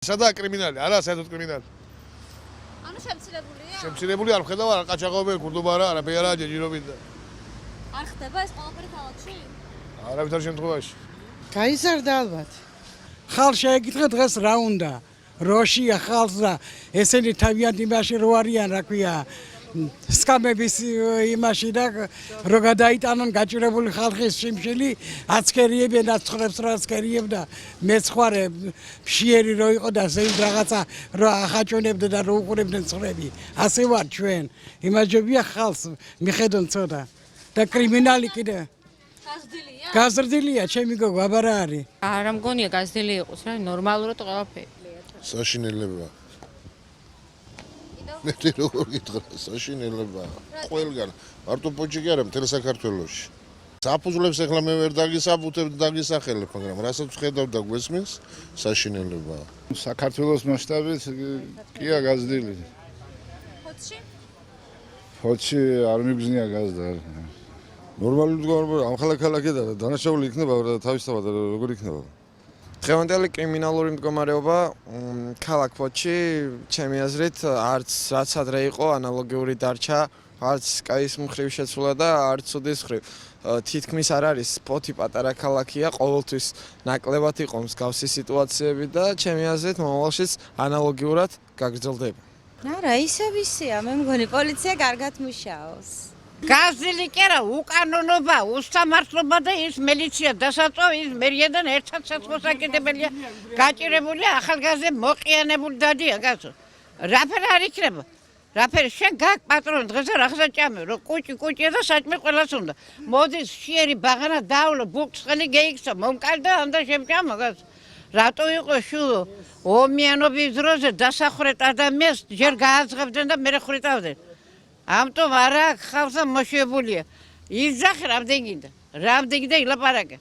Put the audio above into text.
სადაა კრიმინალი? არა, საერთოდ კრიმინალი. ანუ შემცირებულია? შემცირებული არ ვხედავ, არ ყაჩაღობენ, ქურდობა არა, არაფერი არა, ჯეჯირობით და არ ხდება ეს ყველაფერი ქალაქში? არავითარ შემთხვევაში. გაიზარდა ალბათ. ხალხს შეეკითხა დღეს რა უნდა. როშია ხალხს და ესენი თავიანთ იმაში რო არიან, რა ქვია, სკამების იმაში და რო გადაიტანონ გაჭირებული ხალხის შიმშილი, აცქერიებენ და ცხრებს რა აცქერიებ და მეცხვარე ფშიერი რო იყო და ზეიმ რაღაცა რო ახაჭონებდა და რო უყურებდნენ ცხრები. ასე ვარ ჩვენ. იმაჯებია ხალხს მიხედონ ცოტა და კრიმინალი კიდე გაზრდილია? გაზრდილია, ჩემი გოგო, აბა რა არის? არა მგონია გაზრდილი იყოს რა, ნორმალურად ყველაფერი. საშინელება. მე როგორ გითხრა, საშინელება. ყველგან, მარტო პოჭი კი არა, მთელ საქართველოში. საფუძვლებს ახლა მე ვერ დაგისაბუთებ და დაგისახელებ, მაგრამ რასაც ვხედავ და გვესმის, საშინელება. საქართველოს მასშტაბით კია გაზრდილი. ფოთში? ფოთში არ მიგზნია გაზრდა. ნორმალური მდგომარეობა ამ ქალაქ-ქალაქი და დანაშაული იქნება და თავისთავად როგორ იქნება? დღევანდელი კრიმინალური მდგომარეობა ქალაქ ფოთში ჩემი აზრით არც რაც ადრე იყო ანალოგიური დარჩა, არც კაის მხრივ შეცვლა და არც უდის მხრივ. თითქმის არ არის ფოთი პატარა ქალაქია, ყოველთვის ნაკლებად იყო მსგავსი სიტუაციები და ჩემი აზრით მომავალშიც ანალოგიურად გაგრძელდება. არა, ისევ ისეა, მე მგონი პოლიცია კარგად მუშაობს. გაზრდილი კი არა, უკანონობა, უსამართლობა და ის მილიცია დასაწვა ის მერიადან ერთად საწყოსაკიდებელია გაჭირებული ახალგაზრდა მოყიანებული დადია კაცო. რაფერი არ იქნება. რაფერი შენ გაკ პატრონი დღეს რაღაცა ჭამე, რომ კუჭია და საჭმე ყველას უნდა. მოდის შიერი ბაღანა დაავლო, ბუქსხელი გეიქცა, მომკარდა ამდა შემჭამა კაცო. რატო იყო შუ ომიანობის დროზე დასახრეთ ადამიანს ჯერ გააძღებდნენ და მერე ხრიტავდნენ. ამიტომ არა ხალხს მოშიებულია. იძახე რამდენი და ილაპარაკე.